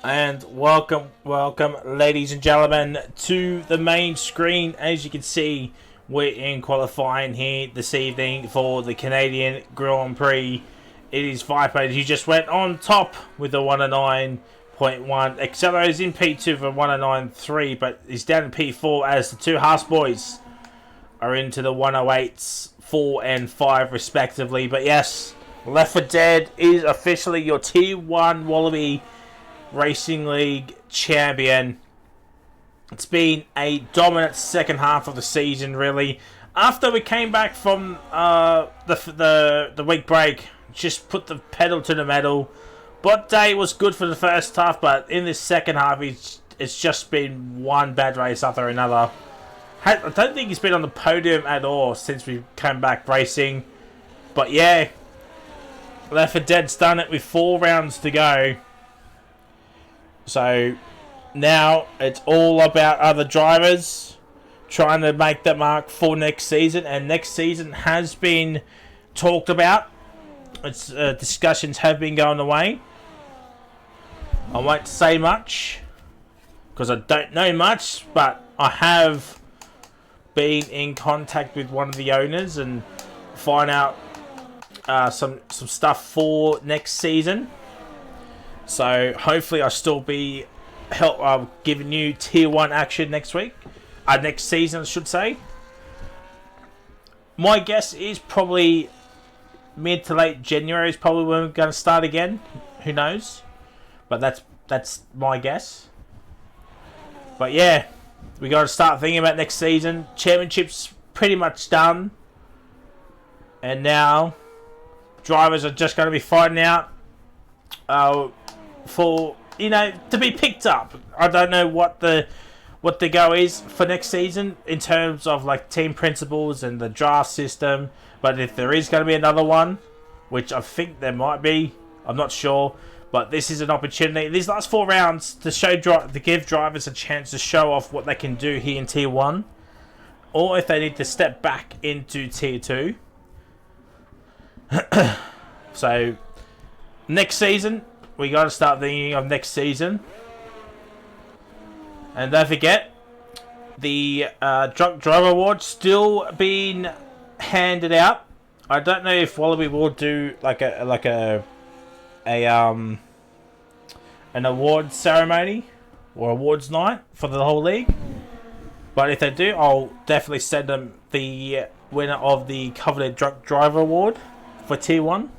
And welcome, ladies and gentlemen, to the main screen. As you can see, we're in qualifying here this evening for the Canadian Grand Prix. It is Viper who just went on top with the 109.1. Accelerator's in P2 for 109.3, but he's down in P4 as the two Haas boys are into the 108s, 4 and 5 respectively. But yes, Left 4 Dead is officially your Tier 1 Wallaby Racing League champion. It's been a dominant second half of the season, really. After we came back from the week break, just put the pedal to the metal. Bot Day was good for the first half, but in this second half, it's just been one bad race after another. I don't think he's been on the podium at all since we came back racing. But yeah, Left 4 Dead's done it with 4 rounds to go. So now it's all about other drivers trying to make the mark for next season, and next season has been talked about. It's discussions have been going away. I won't say much because I don't know much, but I have been in contact with one of the owners and find out some stuff for next season. So hopefully I'll still be giving you Tier 1 action next week. Next season, I should say. My guess is probably mid to late January is probably when we're going to start again. Who knows? But that's my guess. But yeah, we got to start thinking about next season. Championship's pretty much done. And now drivers are just going to be fighting out for, to be picked up. I don't know what the go is for next season in terms of like team principles and the draft system, but if there is going to be another one, which I think there might be, I'm not sure, but this is an opportunity these last 4 rounds to give drivers a chance to show off what they can do here in Tier 1, or if they need to step back into Tier 2. So next season, we got to start thinking of next season. And don't forget, the Drunk Driver Award still being handed out. I don't know if Wallaby will do an award ceremony or awards night for the whole league. But if they do, I'll definitely send them the winner of the coveted Drunk Driver Award for Tier 1.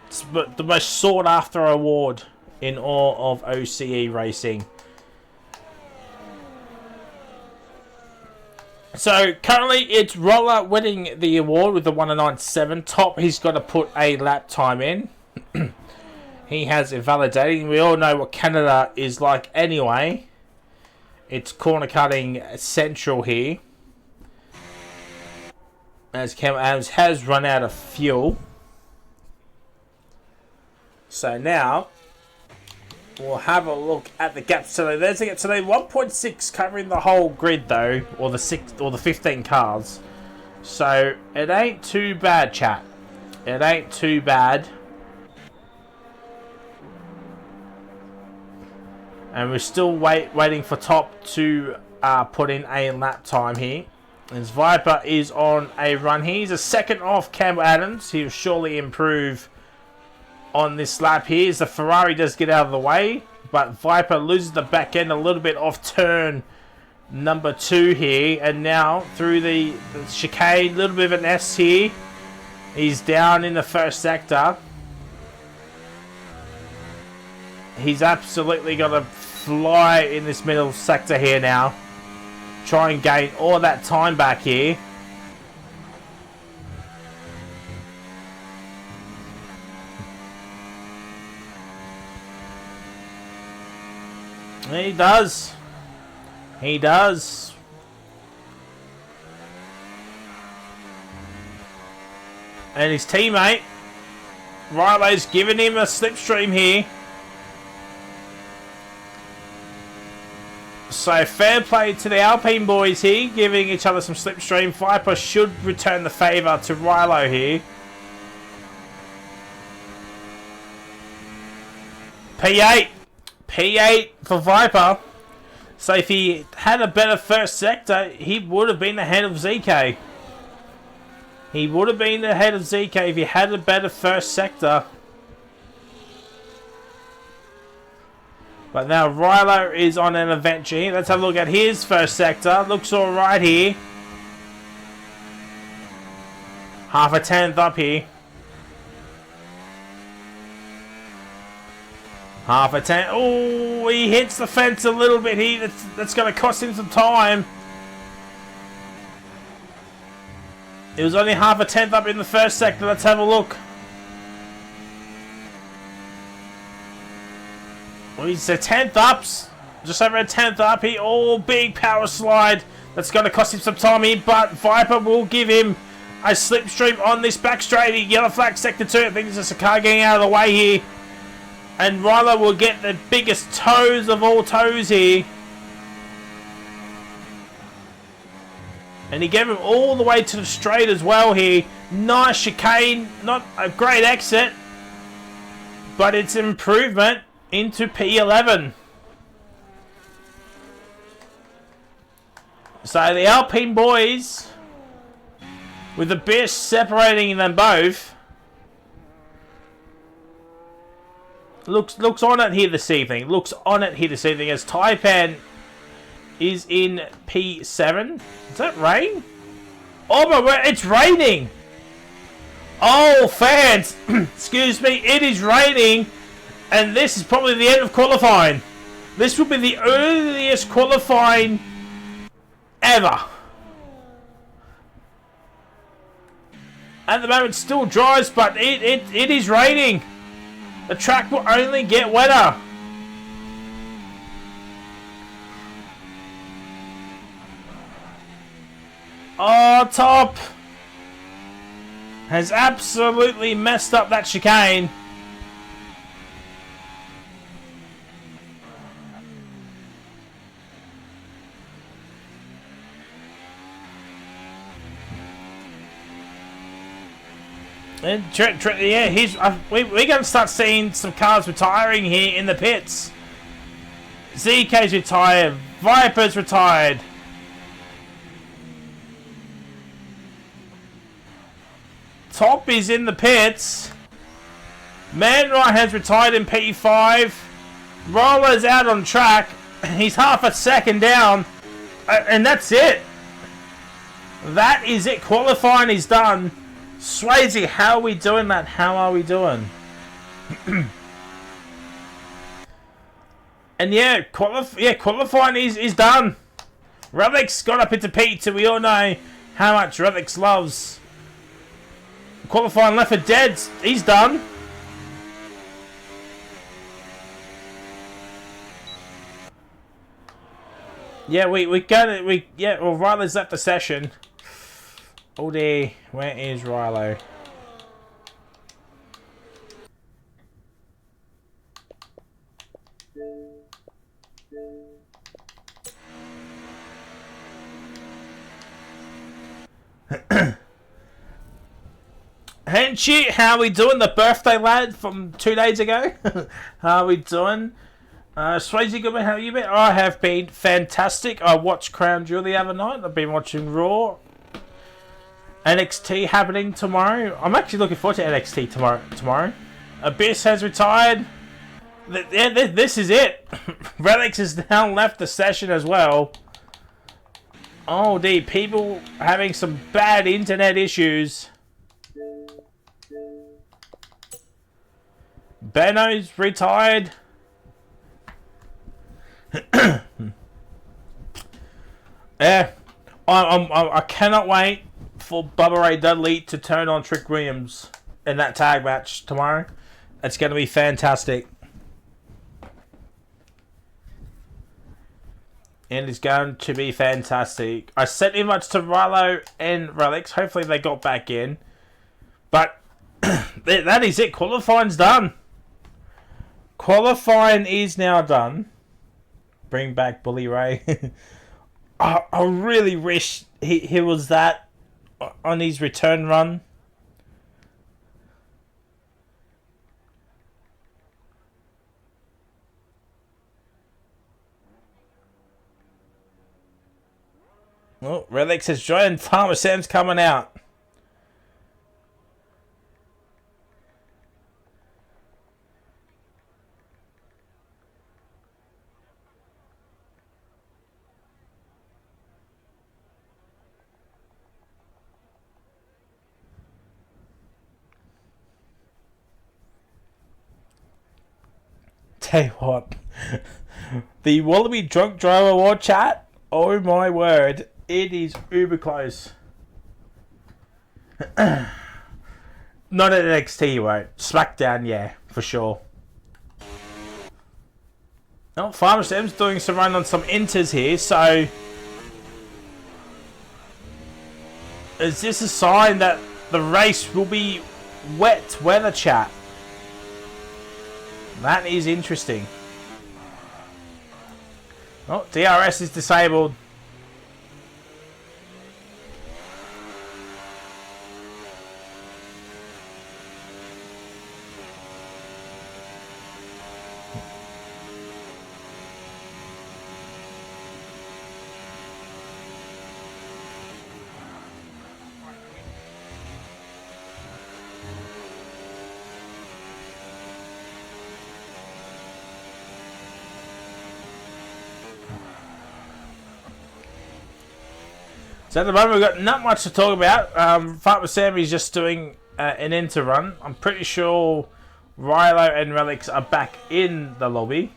It's the most sought after award in all of OCE racing. So currently it's Roller winning the award with the 109.7. Top, he's got to put a lap time in. He has invalidating. We all know what Canada is like anyway. It's corner cutting central here. As Cam Adams has run out of fuel. So now we'll have a look at the gap today. There's a gap today, 1.6 covering the whole grid though, or the 15 cars. So it ain't too bad, chat. It ain't too bad. And we're still waiting for Top to put in a lap time here. As Viper is on a run here. He's a second off Campbell Adams. He'll surely improve on this lap here, as the Ferrari does get out of the way, but Viper loses the back end a little bit off turn number 2 here, and now through the chicane, a little bit of an S here. He's down in the first sector. He's absolutely got to fly in this middle sector here now. Try and gain all that time back here. He does. He does. And his teammate, Riley's giving him a slipstream here. So fair play to the Alpine boys here, giving each other some slipstream. Viper should return the favour to Rilo here. P8. P8 for Viper. So if he had a better first sector, he would have been ahead of ZK. He would have been ahead of ZK if he had a better first sector. But now Rilo is on an adventure here. Let's have a look at his first sector. Looks alright here. Half a tenth up here. Half a tenth. Oh, he hits the fence a little bit here. That's going to cost him some time. It was only half a tenth up in the first sector. Let's have a look. Well, he's a tenth ups. Just over a tenth up here. Oh, big power slide. That's going to cost him some time here. But Viper will give him a slipstream on this back straight. Yellow flag sector 2. I think there's just a car getting out of the way here. And Rilo will get the biggest toes of all toes here. And he gave him all the way to the straight as well here. Nice chicane. Not a great exit. But it's improvement into P11. So the Alpine boys, with the best separating them both, looks on it here this evening. Looks on it here this evening as Taipan is in P7. Is that rain? Oh my word, it's raining! Oh, fans, excuse me, it is raining, and this is probably the end of qualifying. This will be the earliest qualifying ever. At the moment, it still dries, but it is raining. The track will only get wetter. Oh, Top has absolutely messed up that chicane. And yeah, we're going to start seeing some cars retiring here in the pits. ZK's retired. Viper's retired. Top is in the pits. Man Right has retired in P5. Roller's out on track. He's half a second down. And that's it. That is it. Qualifying is done. Swayze, how are we doing that? How are we doing? And yeah, qualifying is done. Relix got up into P2. We all know how much Relix loves qualifying. Left for Dead. He's done. Yeah, well, Rylo's left the session. Oh dear, where is Rilo? Henchie, how are we doing? The birthday lad from 2 days ago. How are we doing? Swayze Goodman, how are you been? I have been fantastic. I watched Crown Jewel the other night. I've been watching Raw. NXT happening tomorrow. I'm actually looking forward to NXT tomorrow. Abyss has retired. This is it. Relix has now left the session as well. Oh dear, people having some bad internet issues. Benno's retired. Yeah, I cannot wait for Bubba Ray Dudley to turn on Trick Williams in that tag match tomorrow. It's going to be fantastic. And it's going to be fantastic. I sent invites to Rilo and Relix. Hopefully they got back in. But that is it. Qualifying's done. Qualifying is now done. Bring back Bully Ray. I really wish he was that on his return run. Oh, Relics has joined. Farmer Sam's coming out. Tell you what, the Wallaby Drunk Driver Award chat, oh my word, it is uber close. Not at NXT, you won't. SmackDown, yeah, for sure. Oh, Farmer Sam's doing some run on some inters here, so is this a sign that the race will be wet weather, chat? That is interesting. Oh, DRS is disabled. So at the moment we've got not much to talk about. Farmer Sam is just doing an enter run. I'm pretty sure Rilo and Relics are back in the lobby.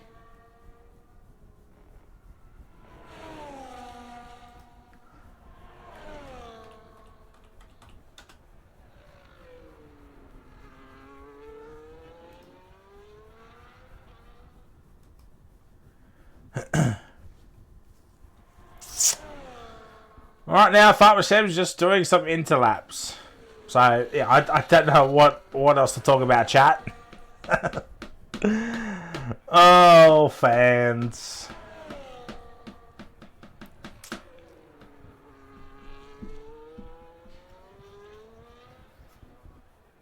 Right now, Farmer Sam's just doing some interlaps. So, yeah, I don't know what else to talk about, chat. Oh, fans.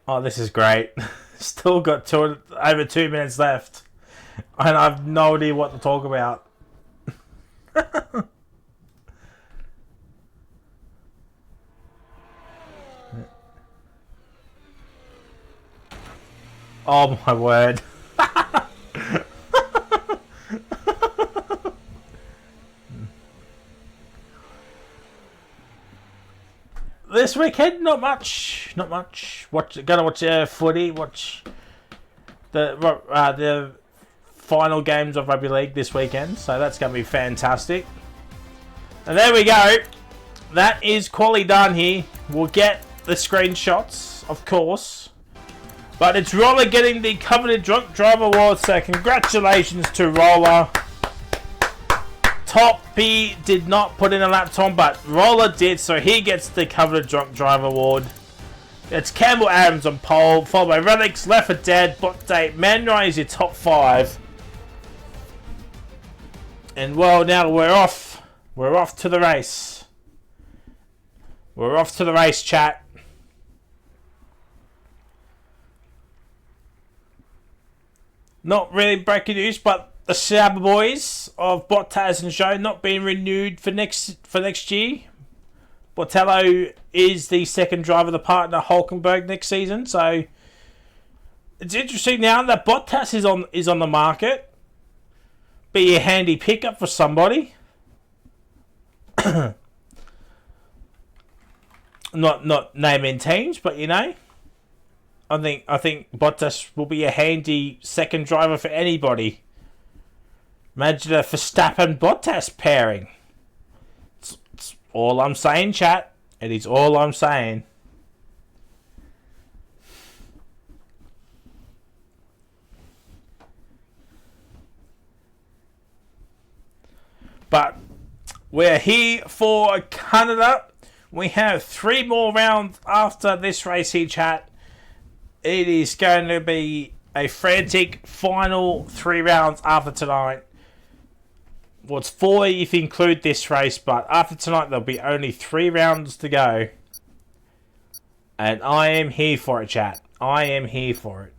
Oh, this is great. Still got over 2 minutes left. And I've no idea what to talk about. Oh my word. This weekend, not much. Gonna watch footy. Watch the final games of Rugby League this weekend. So that's gonna be fantastic. And there we go. That is quality done here. We'll get the screenshots, of course. But it's Roller getting the coveted Drunk Driver Award, so congratulations to Roller. Toppy did not put in a lap time, but Roller did, so he gets the coveted Drunk Driver Award. It's Campbell Adams on pole, followed by Relics, Left 4 Dead, Bot Date, Manuai is your top 5. And well, now we're off. We're off to the race. We're off to the race, chat. Not really breaking news, but the Sauber boys of Bottas and Zhou not being renewed for next year. Botello is the second driver of the partner Hulkenberg next season, so it's interesting now that Bottas is on the market. Be a handy pickup for somebody. not naming teams, but you know. I think Bottas will be a handy second driver for anybody. Imagine a Verstappen-Bottas pairing. It's all I'm saying, chat. It is all I'm saying. But we're here for Canada. We have 3 more rounds after this race here, chat. It is going to be a frantic final 3 rounds after tonight. Well, it's 4 if you include this race, but after tonight there'll be only 3 rounds to go. And I am here for it, chat. I am here for it.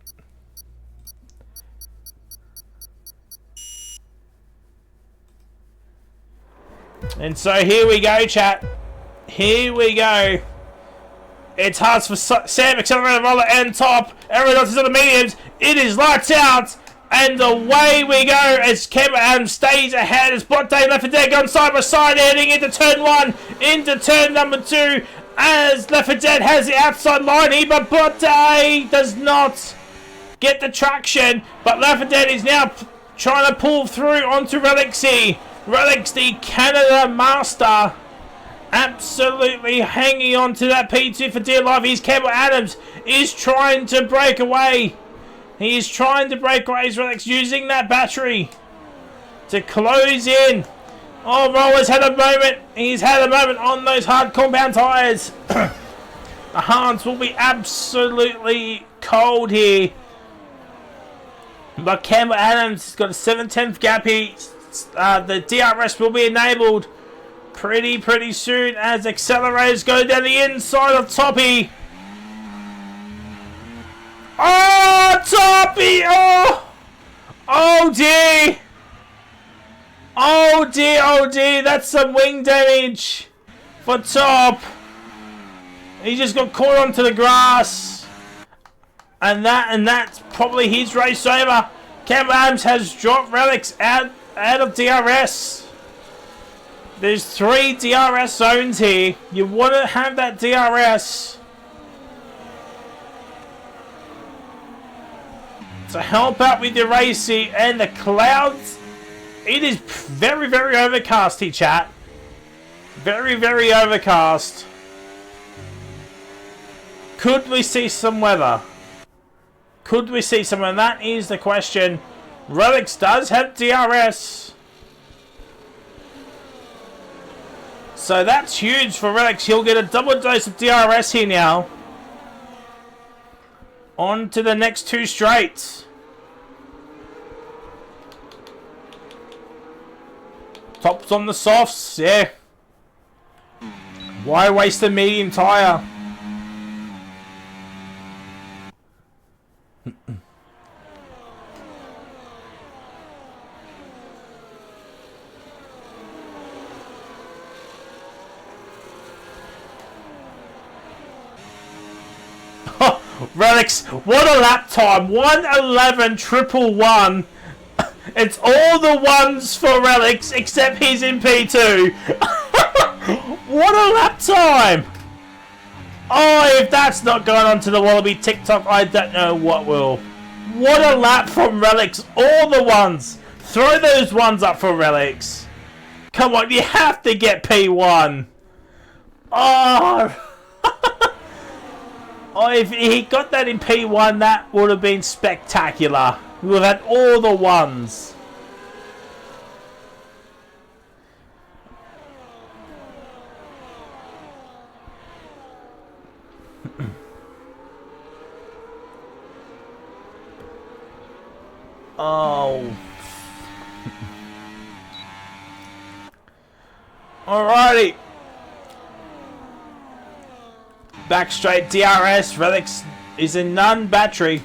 And so here we go, chat. Here we go. It's hard for Sam, accelerator, roller, and top. Everyone else is on the mediums. It is lights out. And away we go as Cameron Adams stays ahead as Botte left for dead, going side by side, heading into turn 1, into turn number 2, as Left 4 Dead has the outside line here, but Botte does not get the traction. But Left 4 Dead is now trying to pull through onto Relixy. Relix, the Canada Master, absolutely hanging on to that P2 for dear life. Here's Campbell Adams, is trying to break away. He is trying to break away. Relix using that battery to close in. Oh, Roller's had a moment. He's had a moment on those hard compound tyres. The hards will be absolutely cold here. But Campbell Adams has got a 7/10 gap here. The DRS will be enabled pretty soon as accelerators go down the inside of Toppy. Oh, Toppy! Oh dear! Oh dear, oh dear, that's some wing damage for Top. He just got caught onto the grass. And that's probably his race over. Cam Adams has dropped Relics out of DRS. There's 3 DRS zones here. You want to have that DRS to help out with your racing. And the clouds, it is very overcast here, chat. Very overcast. Could we see some weather? Could we see some? And that is the question. Relics does have DRS. So that's huge for Relics. He'll get a double dose of DRS here now. On to the next 2 straights. Tops on the softs, yeah. Why waste the medium tyre? Relics, what a lap time. 1:11.111. It's all the ones for Relics except he's in P2. What a lap time. Oh, if that's not going on to the Wallaby TikTok, I don't know what will. What a lap from Relics. All the ones. Throw those ones up for Relics. Come on, you have to get P1. Oh. Oh, if he got that in P1, that would have been spectacular. We would have had all the ones. Oh. Alrighty. Back straight DRS. Relics is a non-battery.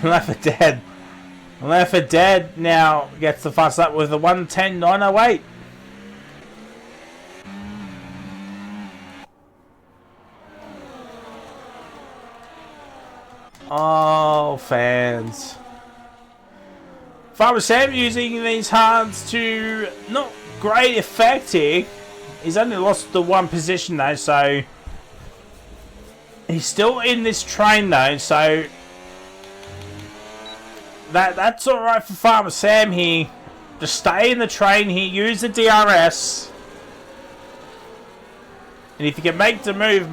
Left 4 Dead. Left 4 Dead now gets the fast lap with a 1:10.908. Oh, fans. Farmer Sam using these hards to not great effect here. He's only lost the 1 position though, so he's still in this train though, so that's alright for Farmer Sam here. Just stay in the train here, use the DRS. And if you can make the move,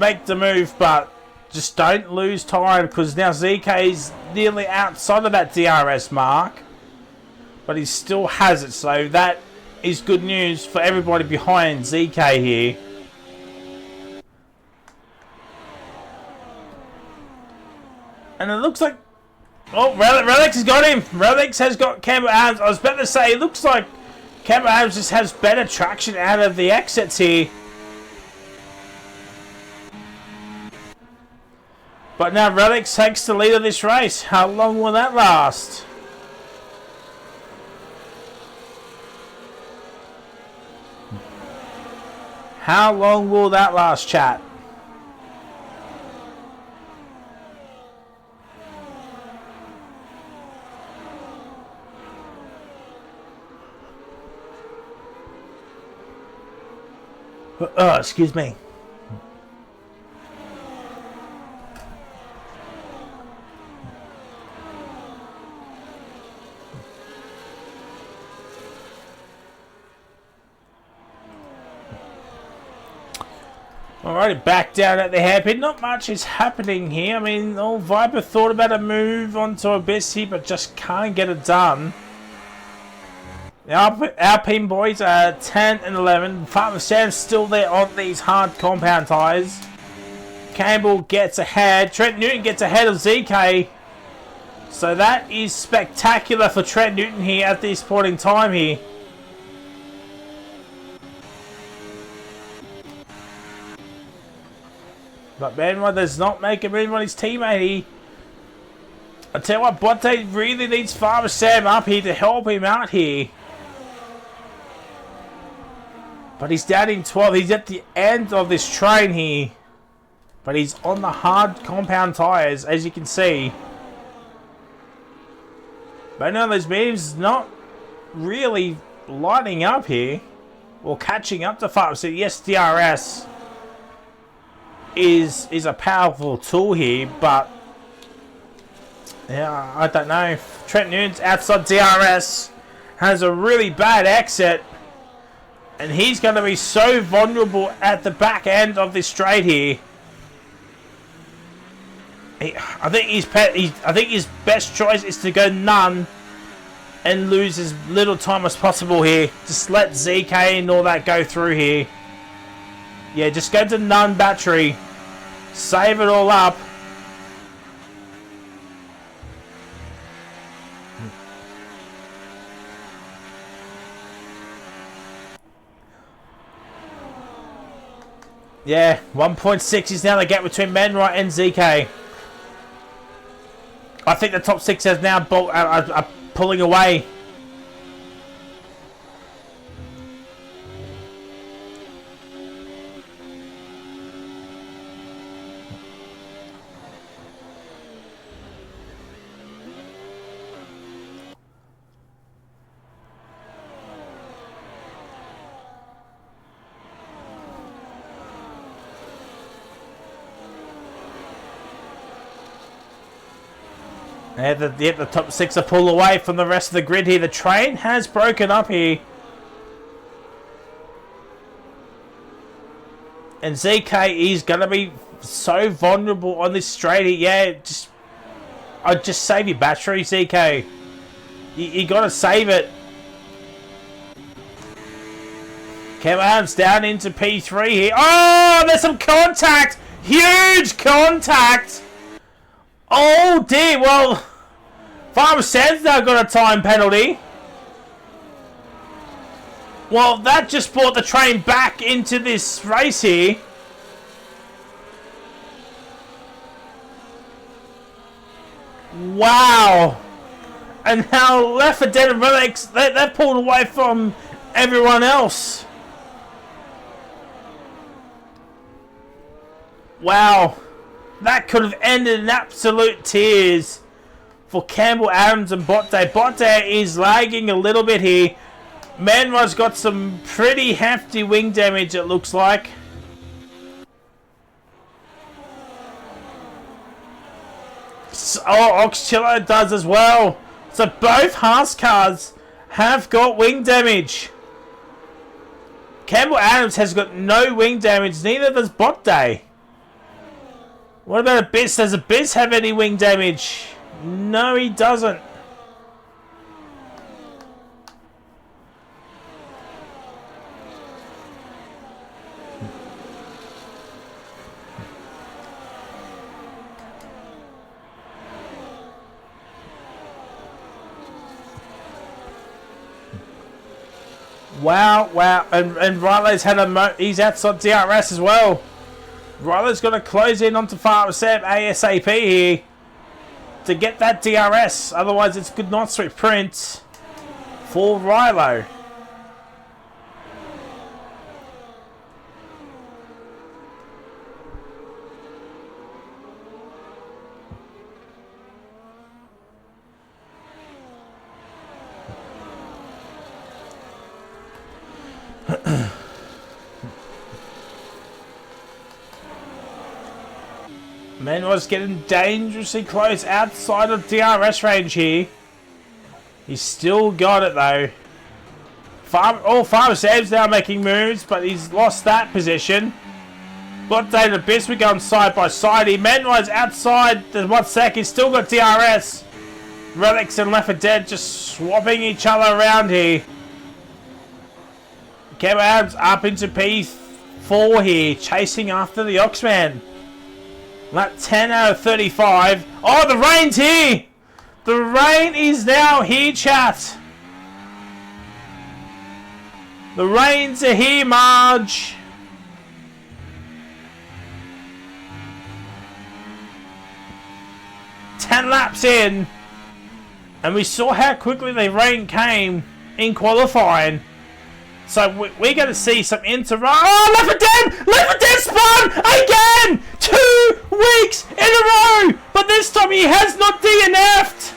but just don't lose time because now ZK is nearly outside of that DRS mark. But he still has it, so that is good news for everybody behind ZK here. And it looks like... Oh, Relics has got him. Relics has got Campbell Adams. I was about to say, it looks like Campbell Adams just has better traction out of the exits here. But now Relics takes the lead of this race. How long will that last? How long will that last, chat? Oh, excuse me. Alrighty, back down at the hairpin. Not much is happening here. I mean, old Viper thought about a move onto Abyss here, but just can't get it done. The Alpine boys are 10 and 11. Farmer Sam's still there on these hard compound tyres. Campbell gets ahead. Trent Newton gets ahead of ZK. So that is spectacular for Trent Newton here at this point in time here. But Benrod does not make a move on his teammate here. I tell you what, Bonte really needs Farmer Sam up here to help him out here. But he's down in 12. He's at the end of this train here. But he's on the hard compound tyres, as you can see. But no, those beams not really lining up here. Or catching up to Farmer Sam. Yes, DRS is a powerful tool here, but yeah, I don't know. Trent Newton's outside DRS has a really bad exit, and he's going to be so vulnerable at the back end of this straight here. I think his best choice is to go none and lose as little time as possible here. Just let ZK and all that go through here. Yeah, just go to none battery. Save it all up. Yeah, 1.6 is now the gap between Menright and ZK. I think the top 6 has now are pulling away. Yeah, the top 6 are pulled away from the rest of the grid here. The train has broken up here. And ZK is going to be so vulnerable on this straight here. Yeah, I'd just save your battery, ZK. You got to save it. Cam Adams down into P3 here. Oh, there's some contact. Huge contact. Oh dear, well, Farmer Sam's now got a time penalty. Well, that just brought the train back into this race here. Wow. And now Left 4 Dead and Relics, they're pulled away from everyone else. Wow. That could have ended in absolute tears for Campbell, Adams and Botte. Botte is lagging a little bit here. Manrod's got some pretty hefty wing damage, it looks like. Oh, Oxchillo does as well. So both Haas cars have got wing damage. Campbell Adams has got no wing damage, neither does Botte. What about Abyss? Does Abyss have any wing damage? No, he doesn't. Wow, wow. And Riley's had he's outside DRS as well. Ryler's going to close in onto Farmer Sam ASAP here to get that DRS. Otherwise, it's good not sweet print for Rylo. Manuel's getting dangerously close outside of DRS range here. He's still got it though. Farmer Sam's now making moves, but he's lost that position. But David Abyss, we're going side by side here. Manuel's outside the 1 sec. He's still got DRS. Relics and Left 4 Dead just swapping each other around here. Cam Adams up into P4 here, chasing after the Oxman. Lap 10 out of 35. Oh, the rain's here! The rain is now here, chat. The rains are here, Marge. Ten laps in. And we saw how quickly the rain came in qualifying. So we're going to see some Oh, Left 4 Dead! Left 4 Dead spun again! 2 weeks in a row! But this time he has not DNF'd!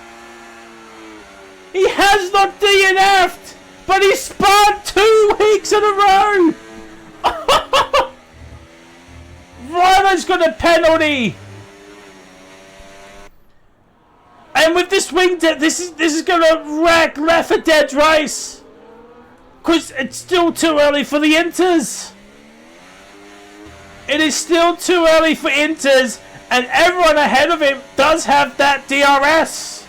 He has not DNF'd! But he spun 2 weeks in a row! Rylo's got a penalty! And with this wing dead, this is going to wreck Left 4 Dead's race! Because it's still too early for the Inters. It is still too early for Inters. And everyone ahead of him does have that DRS.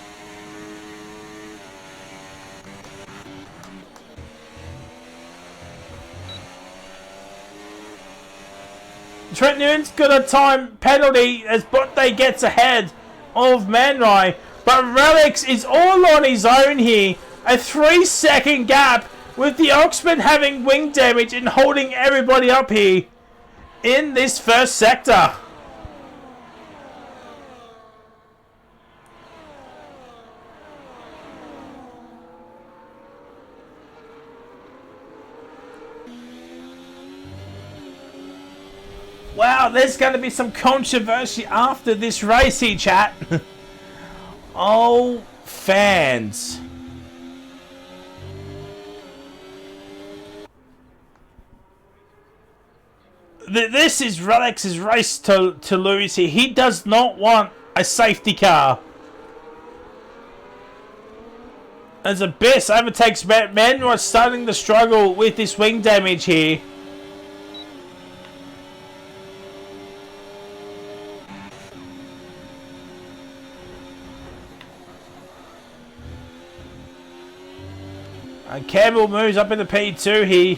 Trent Newton's got a time penalty as Botte gets ahead of Manrai. But Relics is all on his own here. A 3-second gap. With the Oxman having wing damage and holding everybody up here in this first sector. Wow, there's going to be some controversy after this race here, chat. Oh, fans. This is Relix's race to lose here. He does not want a safety car. As Abyss overtakes Manuel, starting to struggle with this wing damage here. And Campbell moves up into P2 here.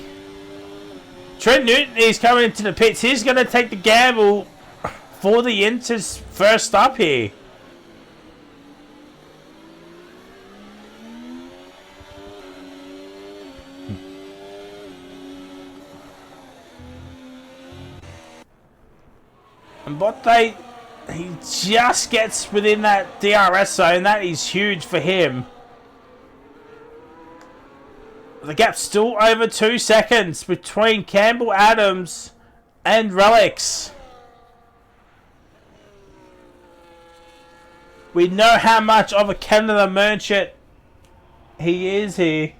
Trent Newton is coming into the pits. He's going to take the gamble for the Inters first up here. And Botte, he just gets within that DRS zone. That is huge for him. The gap's still over 2 seconds between Campbell Adams and Relics. We know how much of a Canada merchant he is here.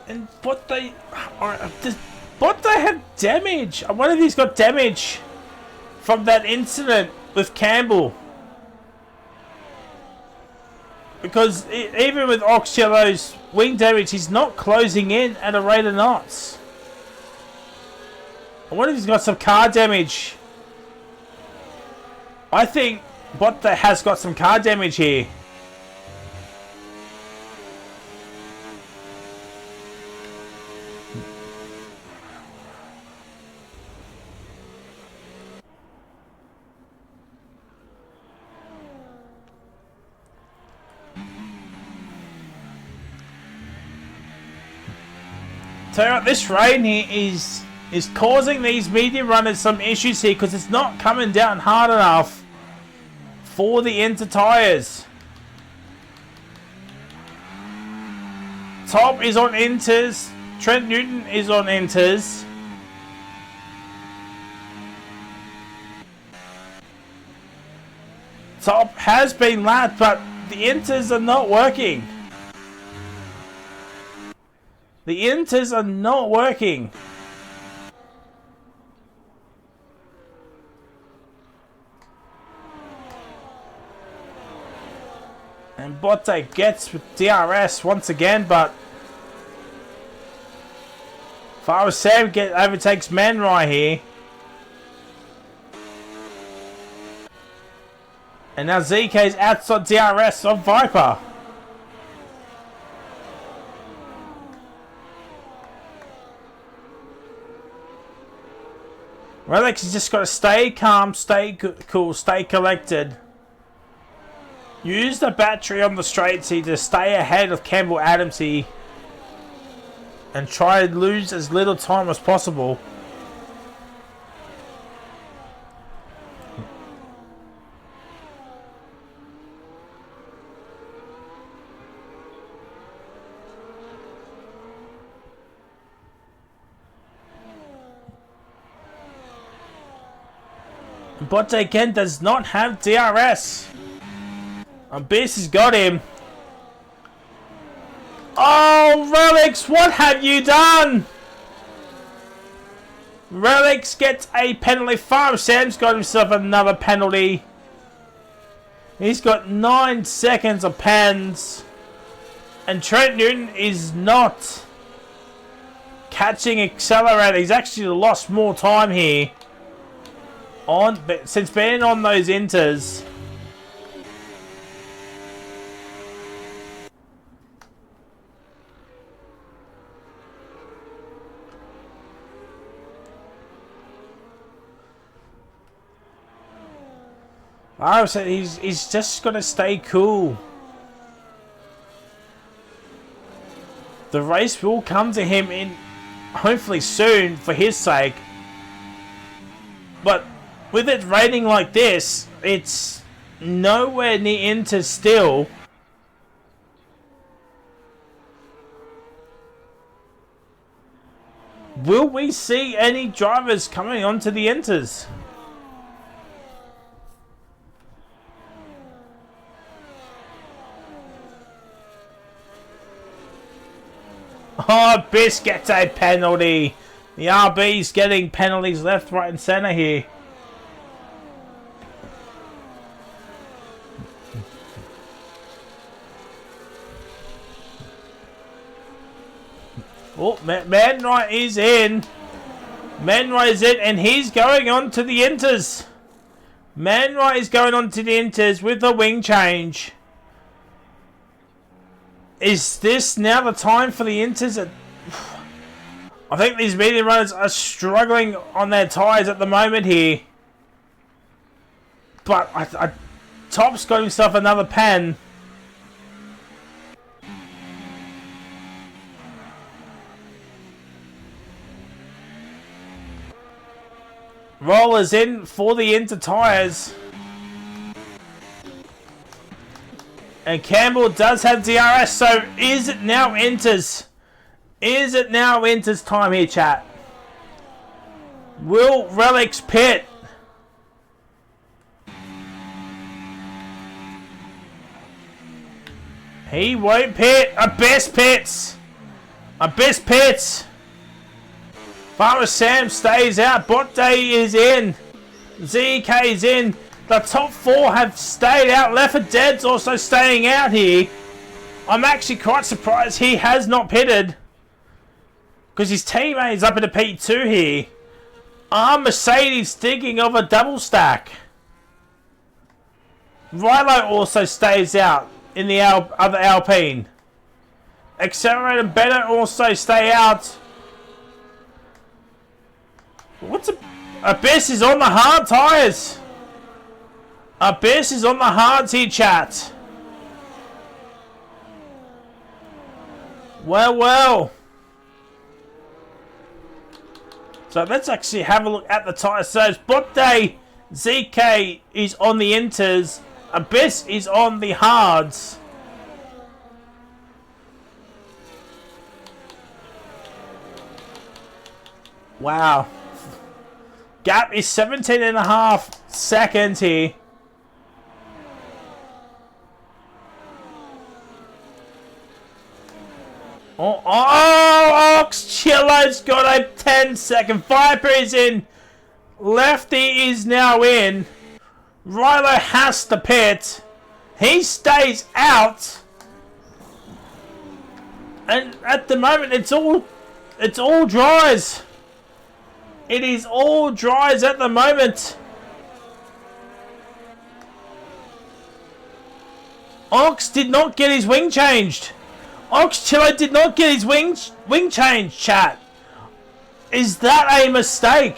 And Botte had damage. I wonder if he's got damage from that incident with Campbell. Because even with Ox Yellow's wing damage, he's not closing in at a rate of knots. I wonder if he's got some car damage. I think Botte has got some car damage here. Tell you what, this rain here is causing these medium runners some issues here because it's not coming down hard enough for the inter tyres. Top is on inters. Trent Newton is on inters. Top has been lapped, but the inters are not working. The inters are not working. And Botte gets with DRS once again, but Farah Sam overtakes Manrai here. And now ZK is outside DRS of Viper. Relics has just got to stay calm, stay cool, stay collected. Use the battery on the straights here to stay ahead of Campbell Adams here. And try and lose as little time as possible. But again does not have DRS. Abyss has got him. Oh, Relics, what have you done? Relics gets a penalty. Farah Sam's got himself another penalty. He's got 9 seconds of pens. And Trent Newton is not catching accelerator. He's actually lost more time here. Since being on those inters. I said he's just got to stay cool. The race will come to him in hopefully soon for his sake. But with it raining like this, it's nowhere near into still. Will we see any drivers coming onto the inters? Oh, Biss gets a penalty. The RB's getting penalties left, right and centre here. Oh, Manwright is in. Manwright is in and he's going on to the inters. Manwright is going on to the inters with the wing change. Is this now the time for the inters? I think these medium runners are struggling on their tyres at the moment here. But Top's got himself another pen. Rollers in for the inter tyres. And Campbell does have DRS, so is it now inters? Is it now inters time here, chat? Will Relics pit? He won't pit. Abyss pits. Abyss pits. Farah Sam stays out. Bot Day is in. ZK is in. The top four have stayed out. Left for Dead's also staying out here. I'm actually quite surprised he has not pitted. Because his teammate is up in a P2 here. Mercedes thinking of a double stack. Rilo also stays out in the other Alpine. Accelerator and Bennett also stay out. Abyss is on the hard tyres. Abyss is on the hards here, chat. Well. So let's actually have a look at the tyres. So Botte ZK is on the inters. Abyss is on the hards. Wow. Gap is 17.5 seconds here. Oxchillo's got a 10-second. Viper is in. Lefty is now in. Rilo has to pit. He stays out. And at the moment, it's all dries. It is all dries at the moment. Ox did not get his wing changed. Oxchillo did not get his wing change, chat. Is that a mistake?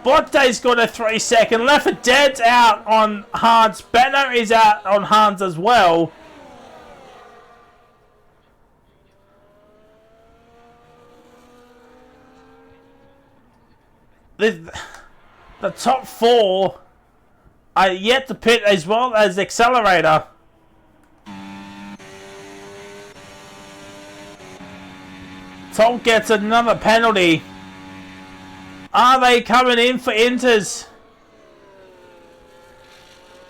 Botte's got a 3-second. Left for Dead's out on hards. Benno is out on hards as well. The top 4 are yet to pit, as well as Accelerator. Tom gets another penalty. Are they coming in for inters?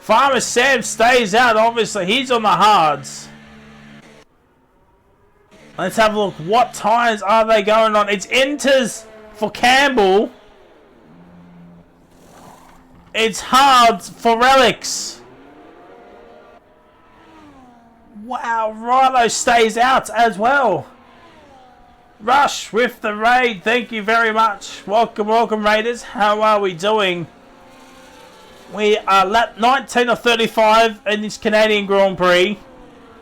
Farmer Sam stays out, obviously. He's on the hards. Let's have a look. What tyres are they going on? It's inters for Campbell. It's hards for Relics. Wow, Rilo stays out as well. Rush with the raid. Thank you very much. Welcome, welcome, Raiders. How are we doing? We are lap 19 of 35 in this Canadian Grand Prix.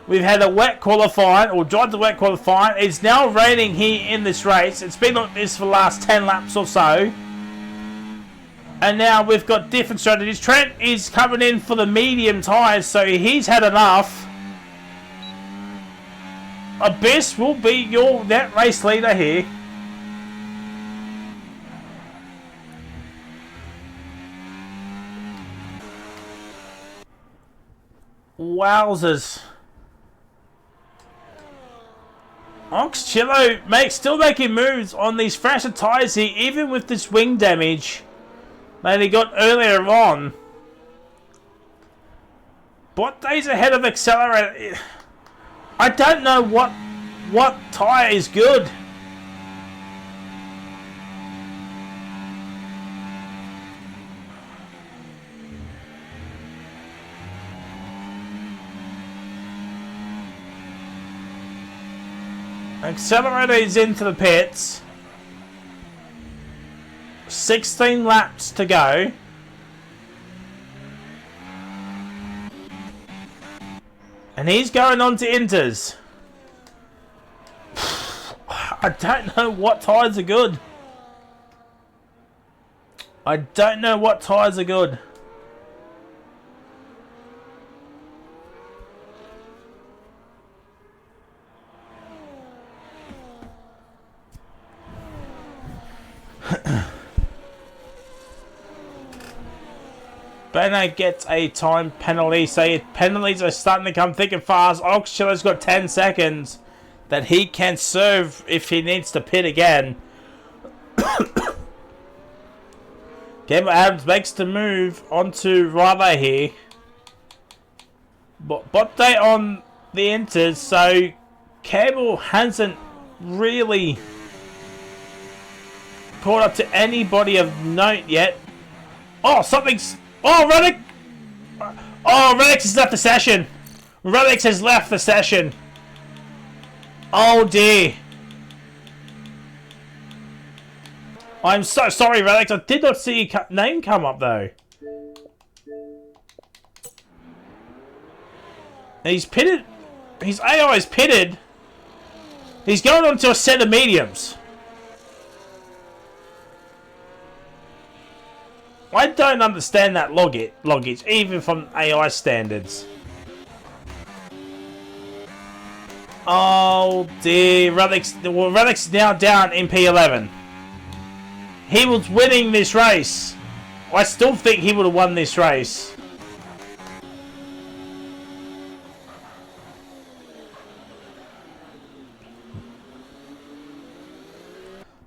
We've had a wet qualifying, or tried the wet qualifying. It's now raining here in this race. It's been like this for the last 10 laps or so. And now we've got different strategies. Trent is coming in for the medium tyres, so he's had enough. Abyss will be your net race leader here. Wowzers. Oxchillo still making moves on these fresher tyres here, even with this wing damage that he got earlier on. Botte's ahead of Accelerator. I don't know what tyre is good. Accelerator is into the pits. 16 laps to go. And he's going on to inters. I don't know what tyres are good. I don't know what tyres are good. Benno gets a time penalty. So penalties are starting to come thick and fast. Oxchillo's got 10 seconds that he can serve if he needs to pit again. Campbell Adams makes the move onto Rilo here. Botte on the inters, so Campbell hasn't really caught up to anybody of note yet. Oh, something's... Oh, Relic! Oh, Relic has left the session. Relic has left the session. Oh, dear. I'm so sorry, Relic. I did not see your name come up, though. He's pitted. His AI is pitted. He's going on to a set of mediums. I don't understand that loggage, even from AI standards. Oh dear, Relic's now down in P11. He was winning this race. I still think he would have won this race.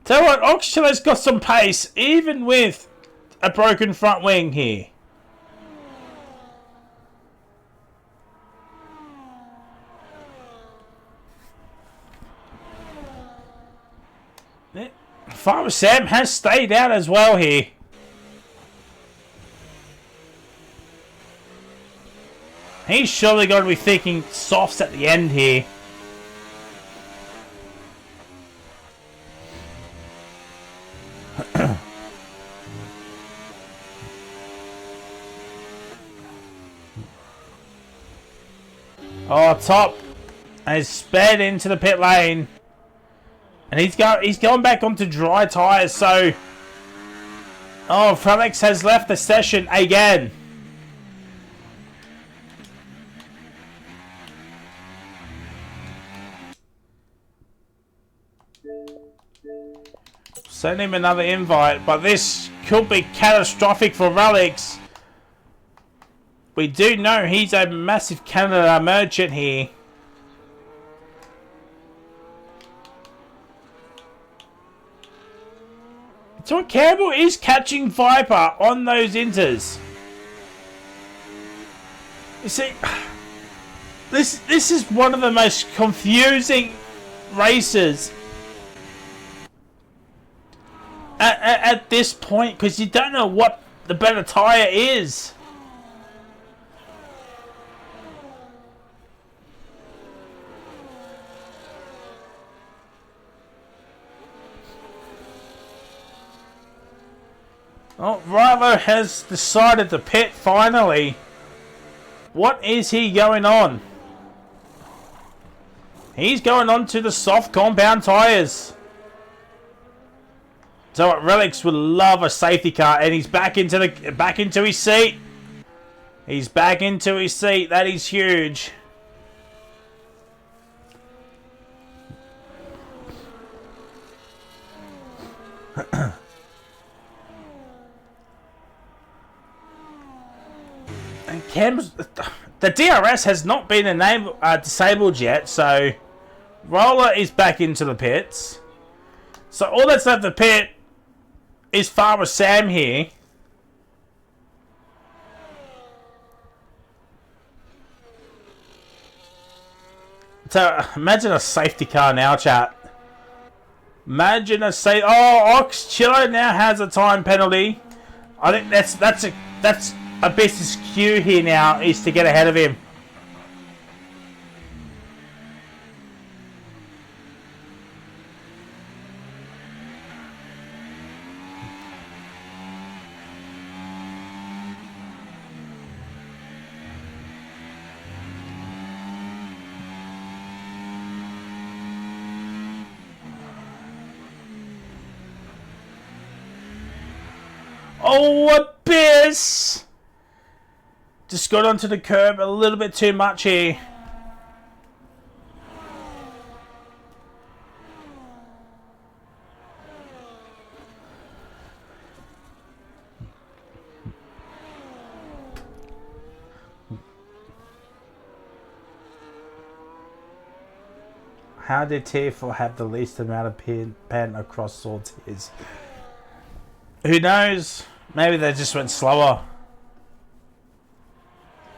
Tell you what, Oxchilla's got some pace, even with a broken front wing here. Farmer Sam has stayed out as well here. He's surely got to be thinking softs at the end here. Oh, top has sped into the pit lane. And he's going back onto dry tyres, so... Oh, Felix has left the session again. Send him another invite, but this could be catastrophic for Relix. We do know he's a massive Canada merchant here. So Campbell is catching Viper on those inters. You see, this is one of the most confusing races at this point, because you don't know what the better tyre is. Oh, Rilo has decided to pit finally. What is he going on? He's going on to the soft compound tyres. So Relix would love a safety car, and he's back into his seat. He's back into his seat. That is huge. And Cam's, the DRS has not been disabled yet, so Roller is back into the pits. So all that's left to pit is Farmer Sam here. So imagine a safety car now, chat. Imagine a safe. Oh, Oxchilla now has a time penalty. I think that's a business cue here now, is to get ahead of him. Oh, Abyss! Just got onto the curb a little bit too much here. How did Tier4 have the least amount of pen across all tiers? Who knows? Maybe they just went slower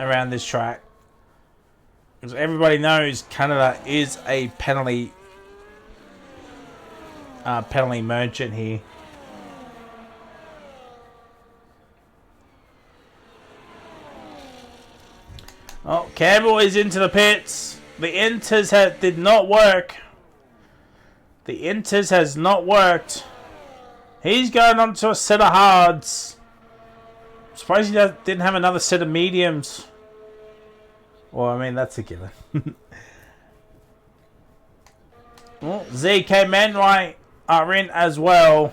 around this track. Because everybody knows Canada is a penalty merchant here. Oh, Campbell is into the pits. The inters did not work. The inters has not worked. He's going on to a set of hards. I'm surprised he didn't have another set of mediums. Well, I mean, that's a given. Well, ZK Manwright are in as well.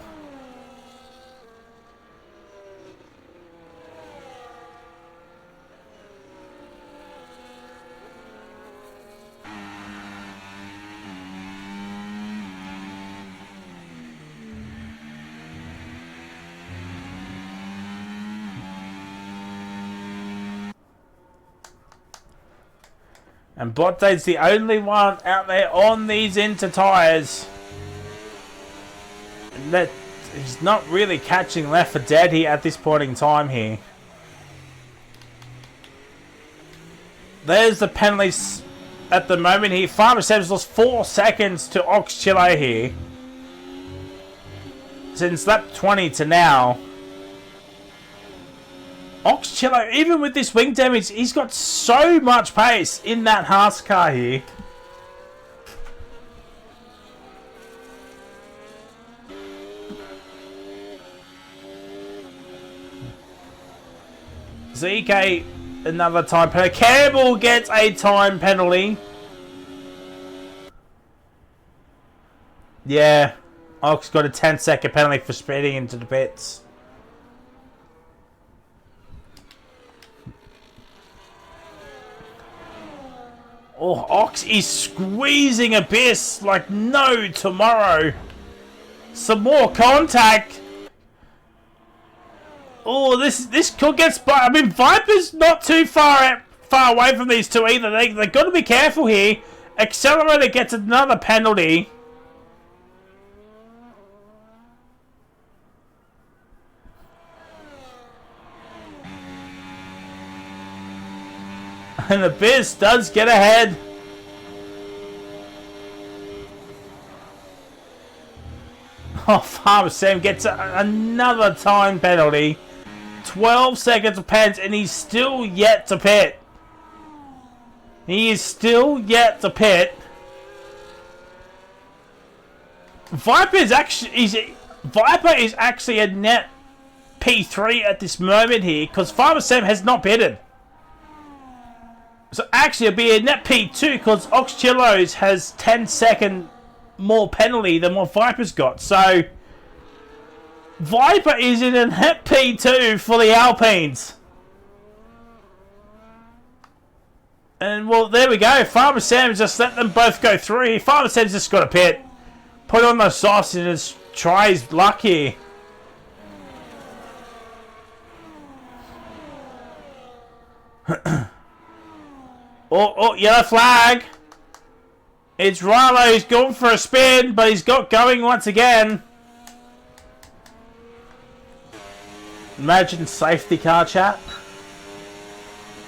And Botte's the only one out there on these Inter tyres. That he's not really catching left for dead here at this point in time here. There's the penalties at the moment here. Farmer Seb's lost 4 seconds to Ox Chilo here. Since lap 20 to now. Ox Chilo, even with this wing damage, he's got so much pace in that Haas car here. ZK, another time penalty. Campbell gets a time penalty. Yeah, Ox got a 10-second penalty for speeding into the pits. Oh, Ox is squeezing Abyss like no tomorrow. Some more contact. Oh, this could get spot. I mean, Viper's not too far away from these two either. They've got to be careful here. Accelerator gets another penalty. And Abyss does get ahead. Oh, Farmer Sam gets another time penalty. 12 seconds of pens, and he's still yet to pit. He is still yet to pit. Viper is actually a net P3 at this moment here, because Farmer Sam has not pitted. So actually it'll be a net P2 because Ox Chilos has 10-second more penalty than what Viper's got. So Viper is in a net P2 for the Alpines. And well, there we go. Farmer Sam's just let them both go through. Farmer Sam's just got a pit. Put on the sauce and just try his luck here. Oh, yellow flag. It's Rilo who's gone for a spin, but he's got going once again. Imagine safety car chat.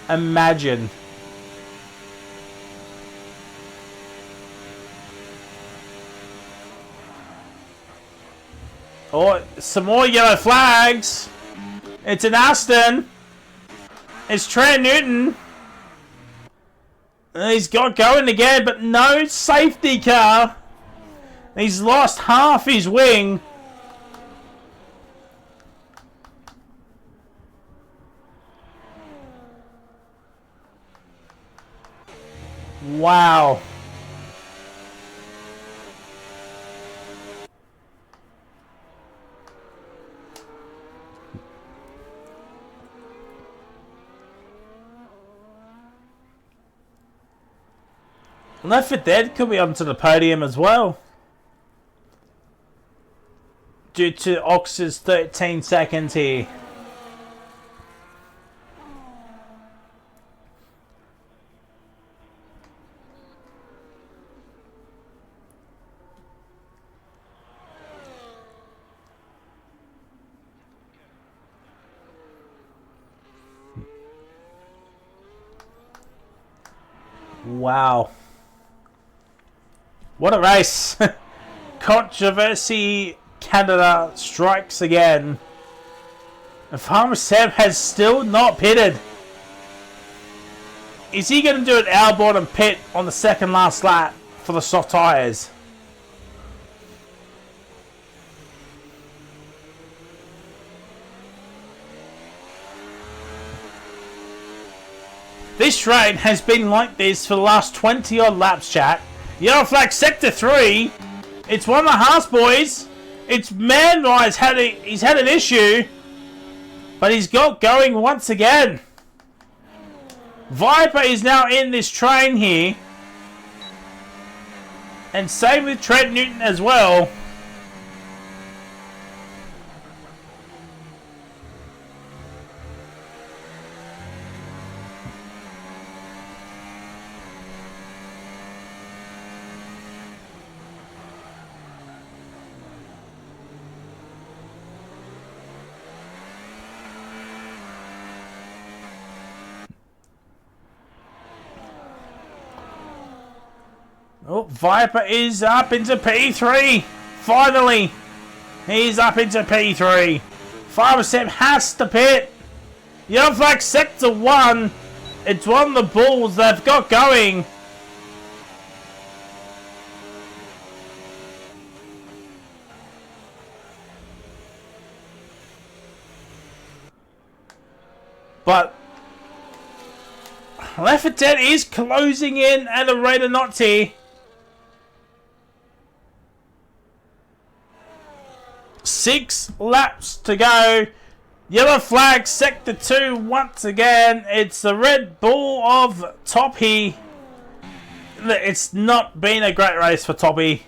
Imagine. Oh, some more yellow flags. It's an Aston. It's Trent Newton. He's got going again, but no safety car. He's lost half his wing. Wow. Left for Dead could be onto the podium as well. Due to Ox's 13 seconds here. Wow. What a race. Controversy Canada strikes again. And Farmer Seb has still not pitted. Is he going to do an outboard and pit on the second last lap for the soft tyres? This rain has been like this for the last 20 odd laps, chat. Yellow flag sector 3. It's one of the Haas boys. It's Man-Rise. He's had an issue. But he's got going once again. Viper is now in this train here. And same with Trent Newton as well. Oh, Viper is up into P3. Finally, he's up into P3. Farmer Sam has to pit. Yellow flag sector 1. It's one of the bulls they've got going. But Left 4 Dead is closing in at a rate of knots here. 6 laps to go. Yellow flag, sector 2 once again. It's the Red Bull of Toppy. It's not been a great race for Toppy.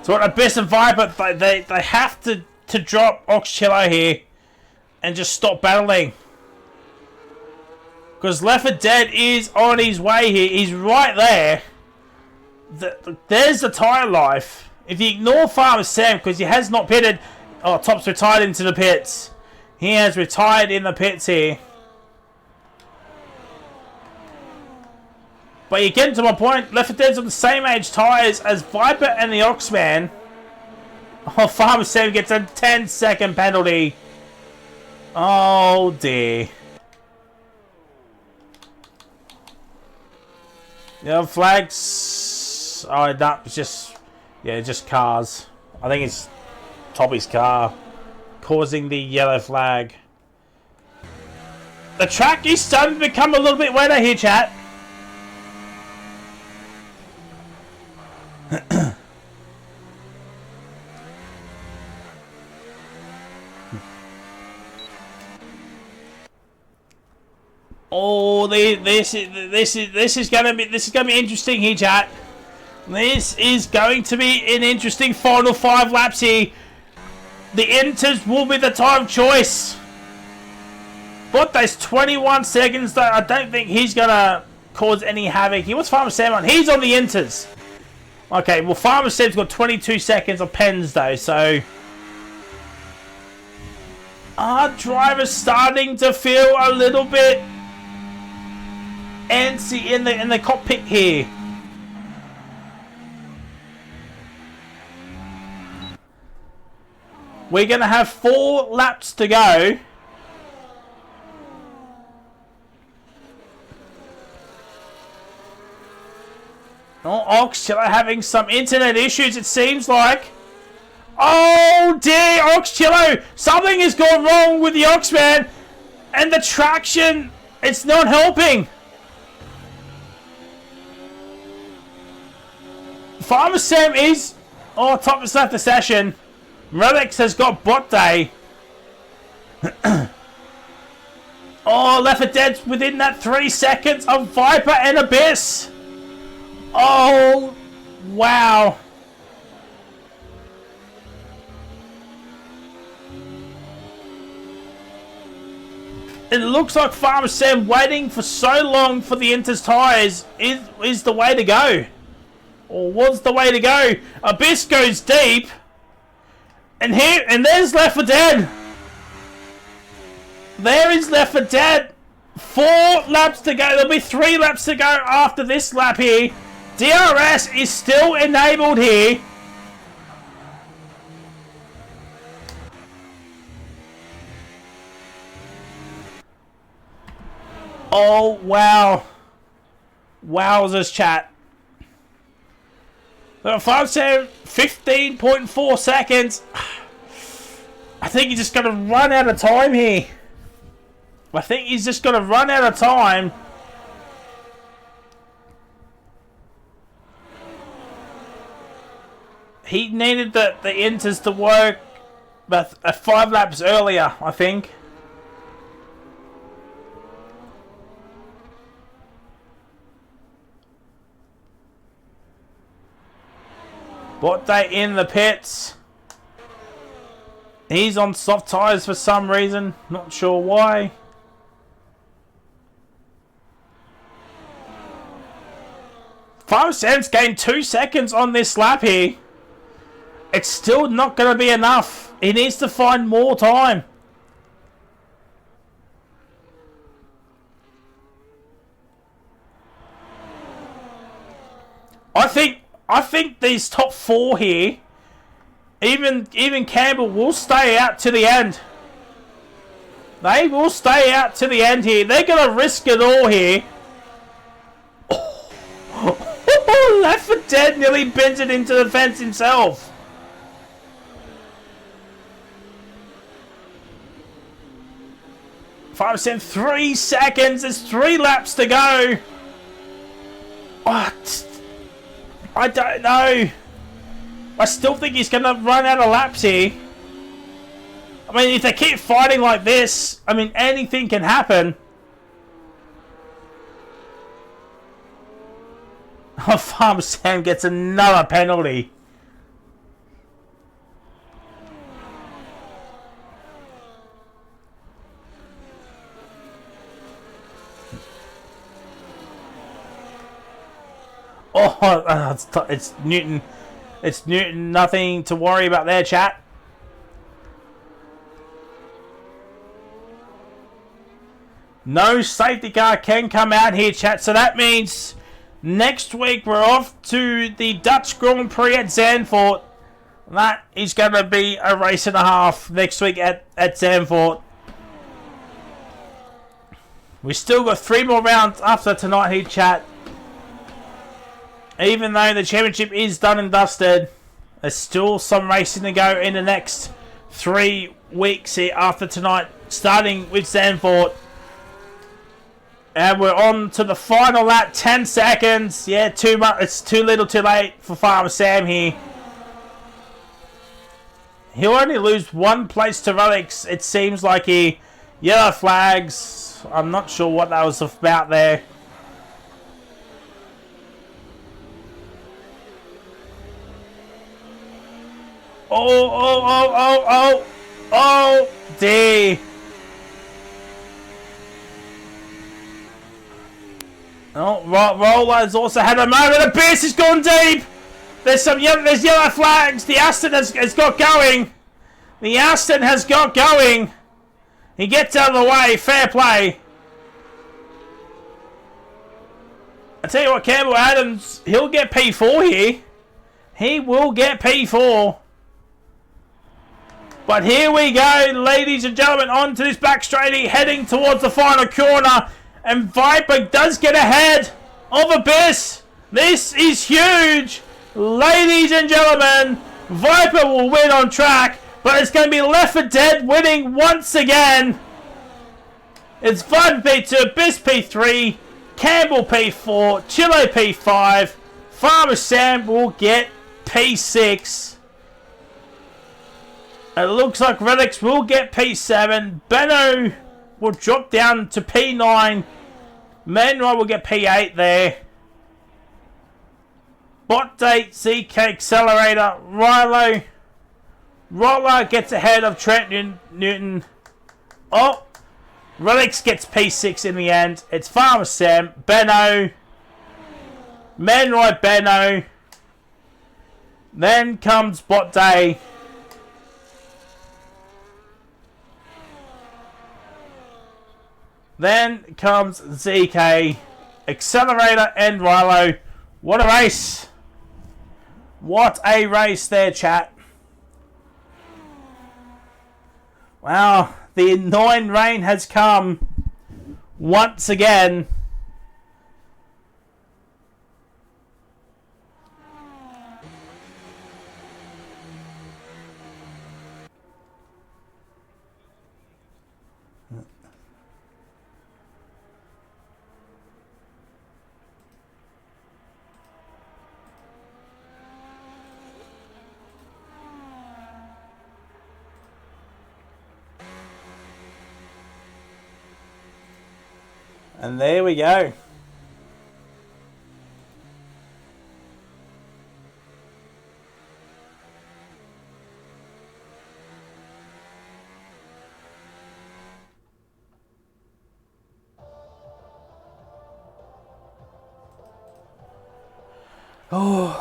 So at best of Viper, they have to drop Oxcello here and just stop battling. Because Left 4 Dead is on his way here. He's right there. There's the tyre life. If you ignore Farmer Sam, because he has not pitted... Oh, Top's retired into the pits. He has retired in the pits here. But you get to my point. Left 4 Dead's on the same age tyres as Viper and the Oxman. Oh, Farmer Sam gets a 10-second penalty. Oh, dear. Yellow flags. Oh, that was just... Yeah, just cars. I think it's Toppy's car causing the yellow flag. The track is starting to become a little bit wetter here, chat. Oh, this is gonna be interesting here, chat. This is going to be an interesting final 5 laps here. The Inters will be the time choice. But there's 21 seconds though. I don't think he's gonna cause any havoc. He wants Farmer Sam on. He's on the Inters. Okay, well Farmer Sam's got 22 seconds of pens though, so our driver's starting to feel a little bit antsy in the cockpit here. We're gonna have 4 laps to go. Oh, Oxcello having some internet issues, it seems like. Oh dear, Oxcello! Something has gone wrong with the Oxman, and the traction, it's not helping. Farmer Sam is top has left the session. Relics has got bot day. Oh, Left 4 Dead's within that 3 seconds of Viper and Abyss. Oh, wow. It looks like Farmer Sam waiting for so long for the Inter's tyres is the way to go. Or was the way to go. Abyss goes deep. And there's Left 4 Dead. There is Left 4 Dead. 4 laps to go. There'll be 3 laps to go after this lap here. DRS is still enabled here. Oh, wow. Wowzers, chat. 15.4 seconds. I think he's just going to run out of time here. I think he's just going to run out of time. He needed the Inters to work but 5 laps earlier, I think. Bot day in the pits. He's on soft tyres for some reason. Not sure why. Farmer Sam's gained 2 seconds on this lap here. It's still not going to be enough. He needs to find more time. I think these top 4 here, even Campbell will stay out to the end. They will stay out to the end here. They're going to risk it all here. Left for Dead nearly bends it into the fence himself. Five, 3 seconds. There's 3 laps to go. What? I don't know. I still think he's going to run out of laps here. I mean, if they keep fighting like this, I mean, anything can happen. Oh, Farmer Sam gets another penalty. Oh, it's Newton. It's Newton. Nothing to worry about there, chat. No safety car can come out here, chat. So that means next week we're off to the Dutch Grand Prix at Zandvoort. That is going to be a race and a half next week at Zandvoort. We still got 3 more rounds after tonight here, chat. Even though the championship is done and dusted, there's still some racing to go in the next 3 weeks here after tonight, starting with Zandvoort. And we're on to the final lap, 10 seconds. Yeah, too much. It's too little too late for Farmer Sam here. He'll only lose 1 place to Relics. It seems like he... Yellow flags. I'm not sure what that was about there. Oh, dear. Oh, Roller's also had a moment. The Pierce has gone deep. There's yellow flags. The Aston has got going. The Aston has got going. He gets out of the way. Fair play. I tell you what, Campbell Adams, he'll get P4 here. He will get P4. But here we go, ladies and gentlemen, on to this back straighty, heading towards the final corner. And Viper does get ahead of Abyss. This is huge. Ladies and gentlemen, Viper will win on track. But it's going to be Left 4 Dead winning once again. It's Viper P2, Abyss P3, Campbell P4, Chile P5. Farmer Sam will get P6. It looks like Relics will get P7. Benno will drop down to P9. Manroy will get P8 there. Bot Date, ZK Accelerator, Rilo. Roller gets ahead of Trent Newton. Oh, Relics gets P6 in the end. It's Farmer Sam, Benno, Manroy, Benno. Then comes Bot Day. Then comes ZK, Accelerator, and Rilo. What a race. What a race there, chat. Wow, the annoying rain has come once again. And there we go. Oh.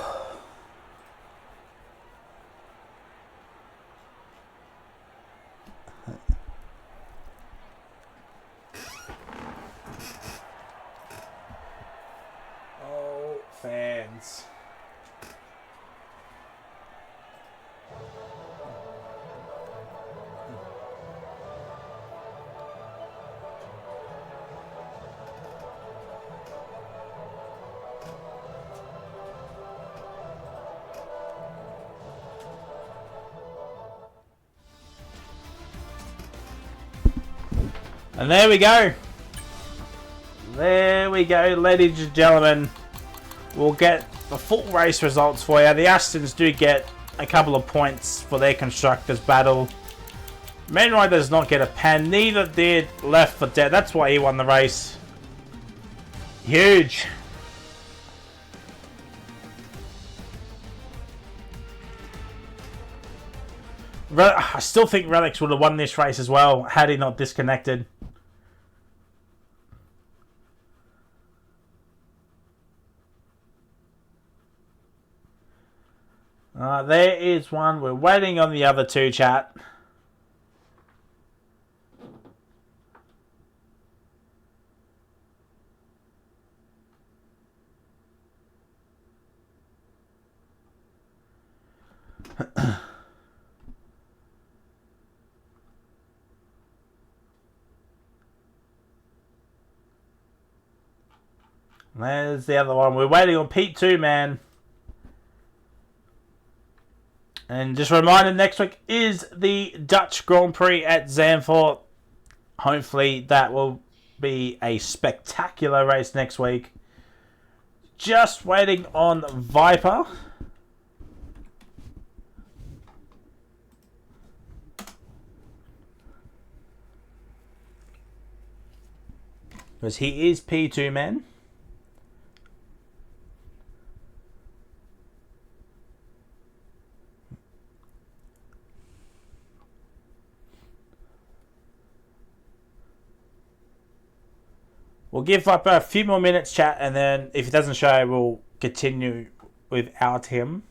And there we go. There we go, ladies and gentlemen. We'll get the full race results for you. The Astons do get a couple of points for their Constructors battle. Manroy does not get a pen. Neither did Left for Dead. That's why he won the race. Huge. I still think Relics would have won this race as well had he not disconnected. There is one. We're waiting on the other two, chat. There's the other one. We're waiting on Pete too, man. And just a reminder, next week is the Dutch Grand Prix at Zandvoort. Hopefully that will be a spectacular race next week. Just waiting on Viper. Because he is P2, man. We'll give up a few more minutes, chat, and then if it doesn't show, we'll continue without him.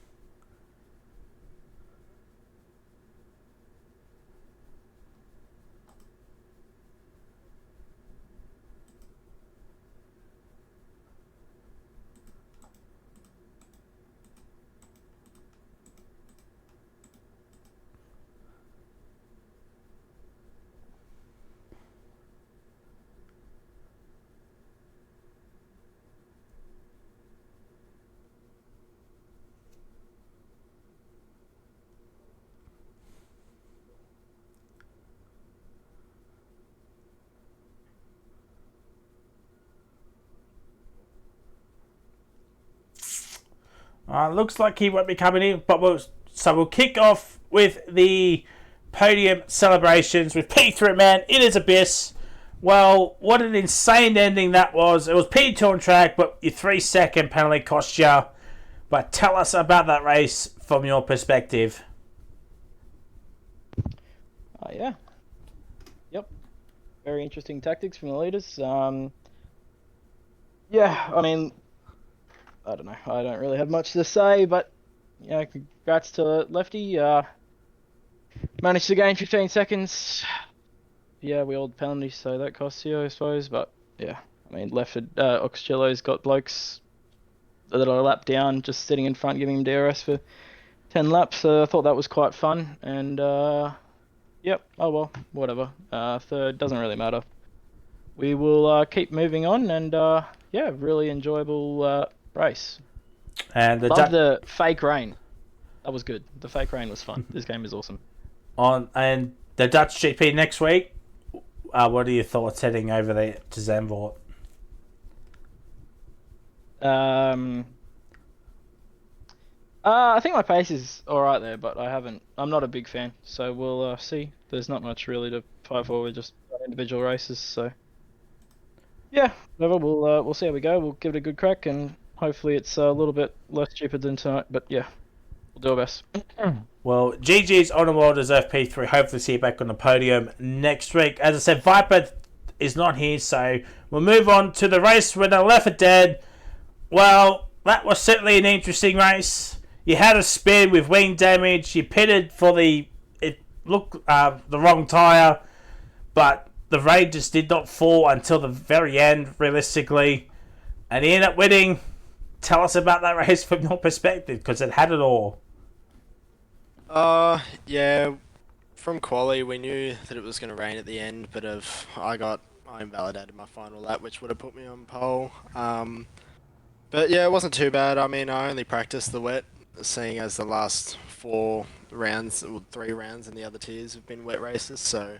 Looks like he won't be coming in, but we'll kick off with the podium celebrations with P3, man. It is Abyss. Well, what an insane ending that was. It was P2 on track, but your 3-second penalty cost you. But tell us about that race from your perspective. Yeah. Yep. Very interesting tactics from the leaders. Yeah, I mean, I don't know. I don't really have much to say, but yeah, congrats to Lefty. Managed to gain 15 seconds. Yeah, we all had penalties, so that costs you, I suppose. But yeah, I mean, Oxchillo's got blokes that are a lap down, just sitting in front, giving him DRS for 10 laps. So I thought that was quite fun. And yep. Oh well, whatever. Third doesn't really matter. We will keep moving on, and yeah, really enjoyable race. And Love the fake rain. That was good. The fake rain was fun. This game is awesome. And the Dutch GP next week. What are your thoughts heading over there to Zandvoort? I think my pace is all right there, but I'm not a big fan, so we'll see. There's not much really to fight for. We're just individual races, so yeah, whatever. We'll see how we go. We'll give it a good crack, and hopefully it's a little bit less stupid than tonight. But yeah, we'll do our best. Well, GG's on a well-deserved P3. Hopefully see you back on the podium next week. As I said, Viper is not here, so we'll move on to the race with the Left 4 Dead. Well, that was certainly an interesting race. You had a spin with wing damage. You pitted for the wrong tyre, but the rain just did not fall until the very end, realistically. And he ended up winning. Tell us about that race from your perspective, because it had it all. Yeah, from quali we knew that it was going to rain at the end, but I invalidated my final lap, which would have put me on pole. But yeah, it wasn't too bad. I mean, I only practiced the wet, seeing as the last 4 rounds, or 3 rounds in the other tiers have been wet races, so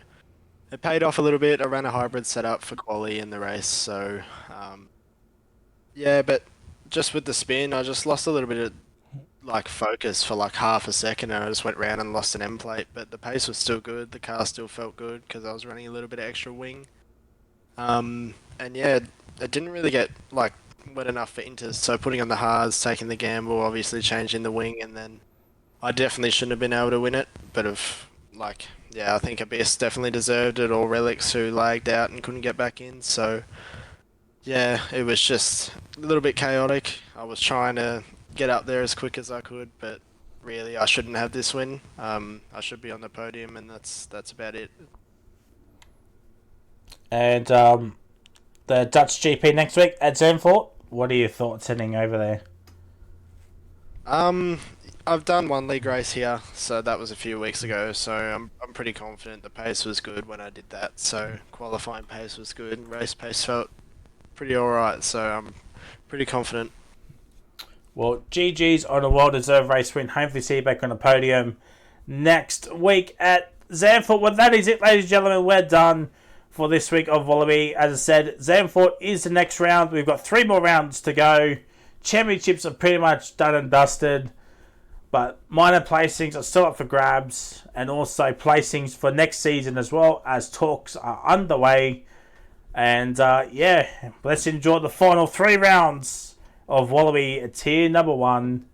it paid off a little bit. I ran a hybrid setup for quali in the race, so yeah, but just with the spin, I just lost a little bit of like focus for like half a second, and I just went round and lost an end plate. But the pace was still good. The car still felt good because I was running a little bit of extra wing. And yeah, it didn't really get like wet enough for inters. So putting on the hards, taking the gamble, obviously changing the wing, and then I definitely shouldn't have been able to win it. But of like, yeah, I think Abyss definitely deserved it, or Relics who lagged out and couldn't get back in. So yeah, it was just a little bit chaotic. I was trying to get up there as quick as I could, but really I shouldn't have this win. I should be on the podium, and that's about it. And the Dutch GP next week at Zandvoort. What are your thoughts heading over there? I've done one league race here, so that was a few weeks ago. So I'm pretty confident the pace was good when I did that. So qualifying pace was good, and race pace felt pretty alright. So I'm pretty confident. Well, GG's on a well-deserved race win. Hopefully see you back on the podium next week at Zandvoort. Well, that is it, ladies and gentlemen. We're done for this week of Wallaby. As I said, Zandvoort is the next round. We've got 3 more rounds to go. Championships are pretty much done and dusted. But minor placings are still up for grabs. And also placings for next season as well, as talks are underway. And yeah, let's enjoy the final 3 rounds of Wallaby Tier number 1.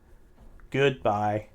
Goodbye.